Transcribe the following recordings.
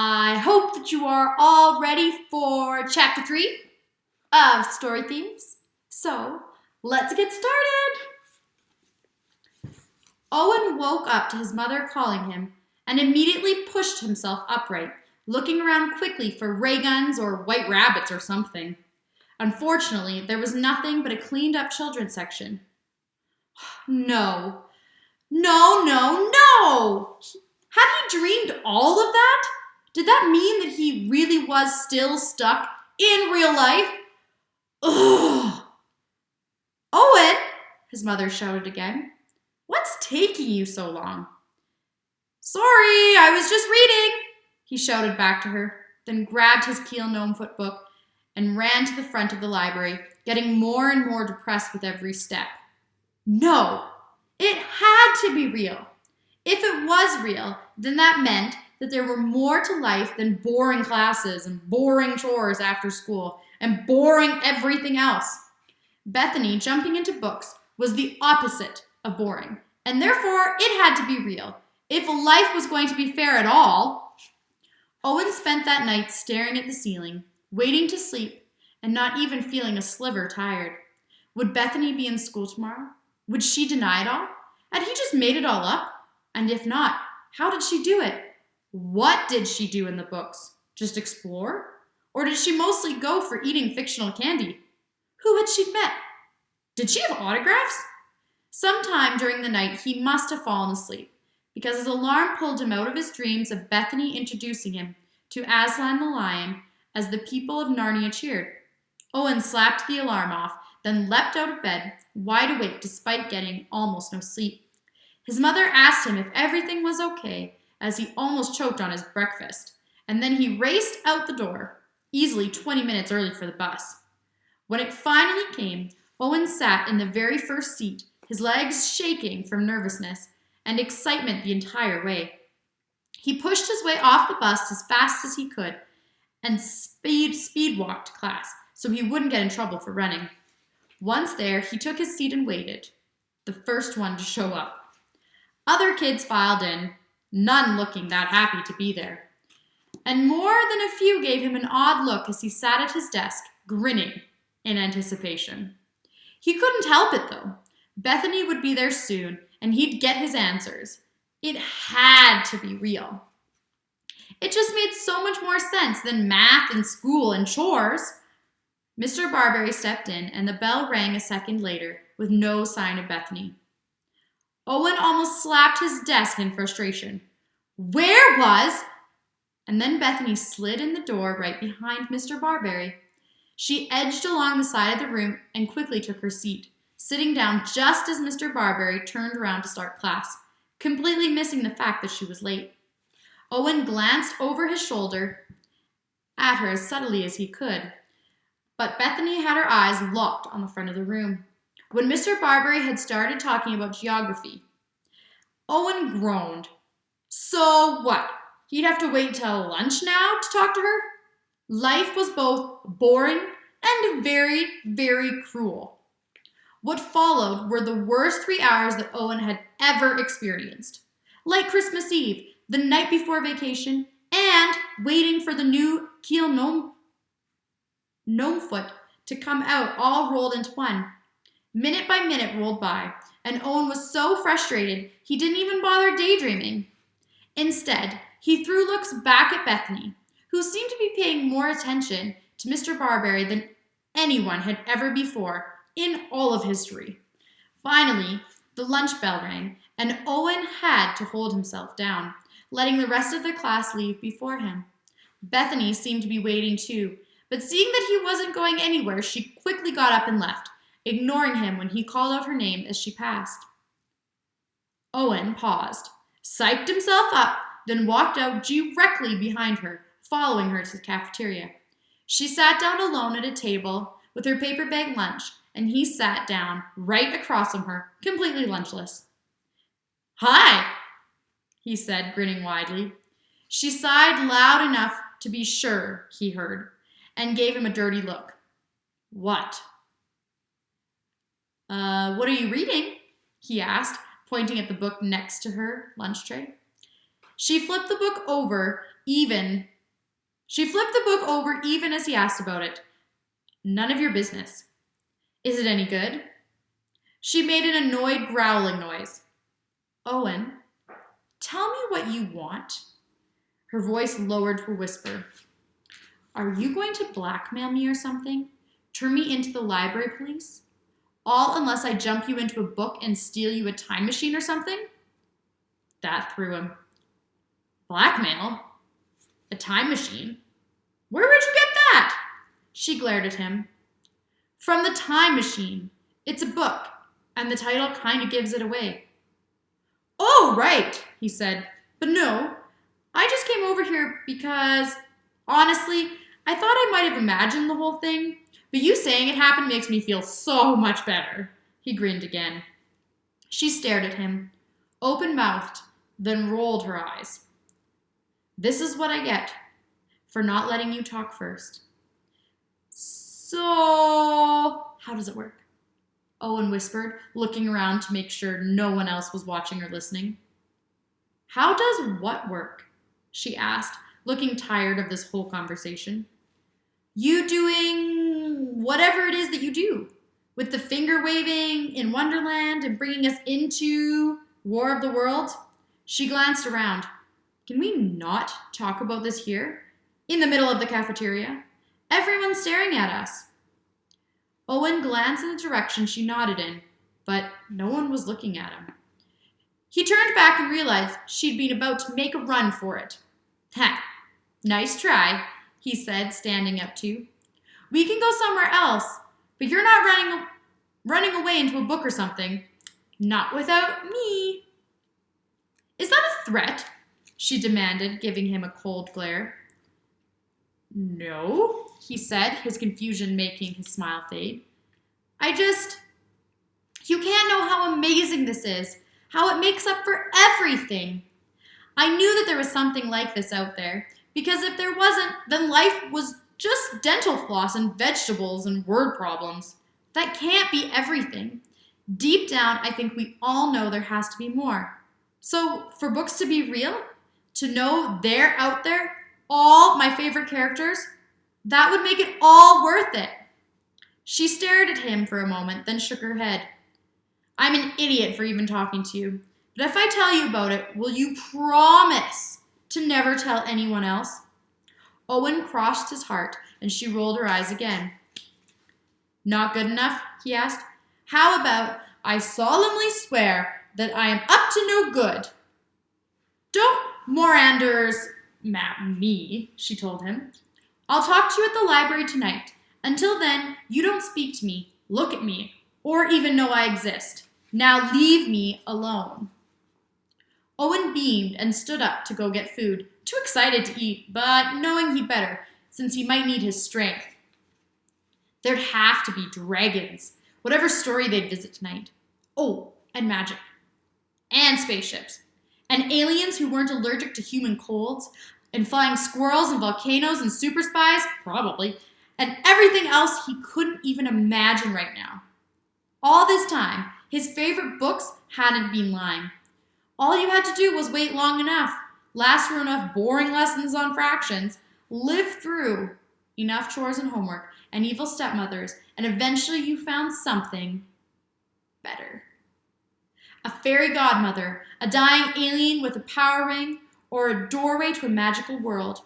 I hope that you are all ready for Chapter 3 of Story Thieves. So, let's get started! Owen woke up to his mother calling him and immediately pushed himself upright, looking around quickly for ray guns or white rabbits or something. Unfortunately, there was nothing but a cleaned-up children's section. No. No! Had he dreamed all of that? Did that mean that he really was still stuck in real life? Ugh! Owen, his mother shouted again. What's taking you so long? Sorry, I was just reading, he shouted back to her, then grabbed his Keel Gnomefoot book and ran to the front of the library, getting more and more depressed with every step. No, it had to be real. If it was real, then that meant that there were more to life than boring classes and boring chores after school and boring everything else. Bethany jumping into books was the opposite of boring, and therefore it had to be real, if life was going to be fair at all. Owen spent that night staring at the ceiling, waiting to sleep, and not even feeling a sliver tired. Would Bethany be in school tomorrow? Would she deny it all? Had he just made it all up? And if not, how did she do it? What did she do in the books? Just explore? Or did she mostly go for eating fictional candy? Who had she met? Did she have autographs? Sometime during the night, he must have fallen asleep, because his alarm pulled him out of his dreams of Bethany introducing him to Aslan the lion as the people of Narnia cheered. Owen slapped the alarm off, then leapt out of bed, wide awake despite getting almost no sleep. His mother asked him if everything was okay, as he almost choked on his breakfast, and then he raced out the door, easily 20 minutes early for the bus. When it finally came, Owen sat in the very first seat, his legs shaking from nervousness and excitement the entire way. He pushed his way off the bus as fast as he could and speed walked to class so he wouldn't get in trouble for running. Once there, he took his seat and waited, the first one to show up. Other kids filed in, none looking that happy to be there. And more than a few gave him an odd look as he sat at his desk, grinning in anticipation. He couldn't help it, though. Bethany would be there soon, and he'd get his answers. It had to be real. It just made so much more sense than math and school and chores. Mr. Barberry stepped in, and the bell rang a second later with no sign of Bethany. Owen almost slapped his desk in frustration. Where was? And then Bethany slid in the door right behind Mr. Barberry. She edged along the side of the room and quickly took her seat, sitting down just as Mr. Barberry turned around to start class, completely missing the fact that she was late. Owen glanced over his shoulder at her as subtly as he could, but Bethany had her eyes locked on the front of the room. When Mr. Barberry had started talking about geography, Owen groaned. So what? He'd have to wait till lunch now to talk to her? Life was both boring and very, very cruel. What followed were the worst 3 hours that Owen had ever experienced. Like Christmas Eve, the night before vacation, and waiting for the new Keel Gnomefoot to come out all rolled into one. Minute by minute rolled by, and Owen was so frustrated he didn't even bother daydreaming. Instead, he threw looks back at Bethany, who seemed to be paying more attention to Mr. Barberry than anyone had ever before in all of history. Finally, the lunch bell rang, and Owen had to hold himself down, letting the rest of the class leave before him. Bethany seemed to be waiting too, but seeing that he wasn't going anywhere, she quickly got up and left, ignoring him when he called out her name as she passed. Owen paused, psyched himself up, then walked out directly behind her, following her to the cafeteria. She sat down alone at a table with her paper bag lunch, and he sat down right across from her, completely lunchless. Hi, he said, grinning widely. She sighed loud enough to be sure he heard, and gave him a dirty look. What? What are you reading? He asked, pointing at the book next to her lunch tray. She flipped the book over even as he asked about it. None of your business. Is it any good? She made an annoyed growling noise. Owen, tell me what you want. Her voice lowered to a whisper. Are you going to blackmail me or something? Turn me into the library police? All unless I jump you into a book and steal you a time machine or something? That threw him. Blackmail? A time machine? Where would you get that? She glared at him. From the time machine. It's a book, and the title kind of gives it away. Oh, right, he said. But no, I just came over here because, honestly, I thought I might have imagined the whole thing, but you saying it happened makes me feel so much better. He grinned again. She stared at him, open-mouthed, then rolled her eyes. This is what I get for not letting you talk first. So, how does it work? Owen whispered, looking around to make sure no one else was watching or listening. How does what work? She asked, looking tired of this whole conversation. You doing whatever it is that you do, with the finger waving in Wonderland and bringing us into War of the Worlds. She glanced around. Can we not talk about this here? In the middle of the cafeteria? Everyone's staring at us. Owen glanced in the direction she nodded in, but no one was looking at him. He turned back and realized she'd been about to make a run for it. Ha! Nice try, he said, standing up too. We can go somewhere else, but you're not running away into a book or something. Not without me. Is that a threat? She demanded, giving him a cold glare. No, he said, his confusion making his smile fade. You can't know how amazing this is, how it makes up for everything. I knew that there was something like this out there, because if there wasn't, then life was just dental floss and vegetables and word problems. That can't be everything. Deep down, I think we all know there has to be more. So, for books to be real, to know they're out there, all my favorite characters, that would make it all worth it. She stared at him for a moment, then shook her head. I'm an idiot for even talking to you, but if I tell you about it, will you promise to never tell anyone else? Owen crossed his heart, and she rolled her eyes again. Not good enough? He asked. How about I solemnly swear that I am up to no good? Don't Moranders map me, she told him. I'll talk to you at the library tonight. Until then, you don't speak to me, look at me, or even know I exist. Now leave me alone. Owen beamed and stood up to go get food, too excited to eat, but knowing he'd better, since he might need his strength. There'd have to be dragons, whatever story they'd visit tonight. Oh, and magic. And spaceships. And aliens who weren't allergic to human colds, and flying squirrels and volcanoes and super spies, probably, and everything else he couldn't even imagine right now. All this time, his favorite books hadn't been lying. All you had to do was wait long enough, last through enough boring lessons on fractions, live through enough chores and homework and evil stepmothers, and eventually you found something better. A fairy godmother, a dying alien with a power ring, or a doorway to a magical world.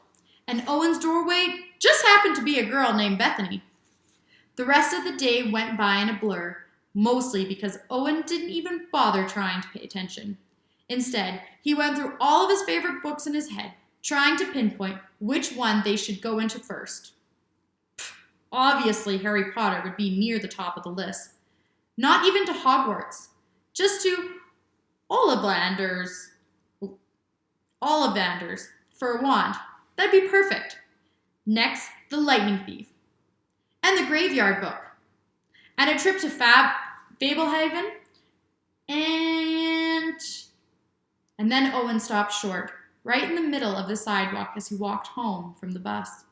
And Owen's doorway just happened to be a girl named Bethany. The rest of the day went by in a blur, mostly because Owen didn't even bother trying to pay attention. Instead, he went through all of his favorite books in his head, trying to pinpoint which one they should go into first. Obviously, Harry Potter would be near the top of the list. Not even to Hogwarts, just to Ollivanders for a wand. That'd be perfect. Next, the Lightning Thief. And the Graveyard Book. And a trip to Fablehaven. And then Owen stopped short, right in the middle of the sidewalk as he walked home from the bus.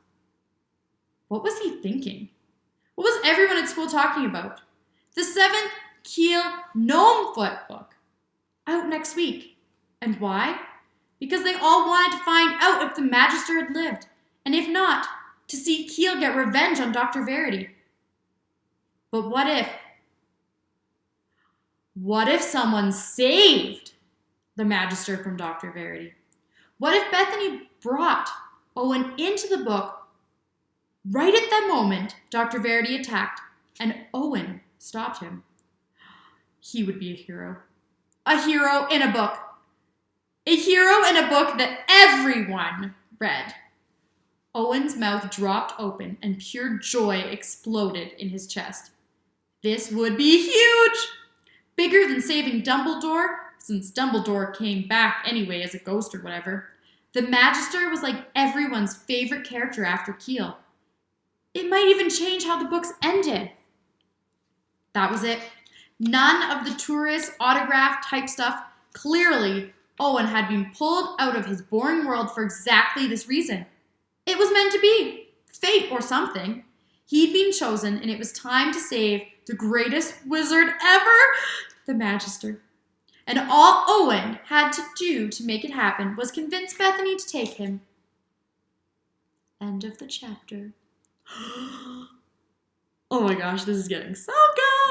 What was he thinking? What was everyone at school talking about? The 7th Keel Gnomefoot book. Out next week. And why? because they all wanted to find out if the Magister had lived, and if not, to see Keel get revenge on Dr. Verity. But what if? What if someone saved the Magister from Dr. Verity? What if Bethany brought Owen into the book right at that moment Dr. Verity attacked and Owen stopped him? He would be a hero. A hero in a book. A hero in a book that everyone read. Owen's mouth dropped open and pure joy exploded in his chest. This would be huge! Bigger than saving Dumbledore, since Dumbledore came back anyway as a ghost or whatever. The Magister was like everyone's favorite character after Keel. It might even change how the books ended. That was it. None of the tourist autograph type stuff. Clearly, Owen had been pulled out of his boring world for exactly this reason. It was meant to be. Fate or something. He'd been chosen, and it was time to save the greatest wizard ever, the Magister. And all Owen had to do to make it happen was convince Bethany to take him. End of the chapter. Oh my gosh, this is getting so good!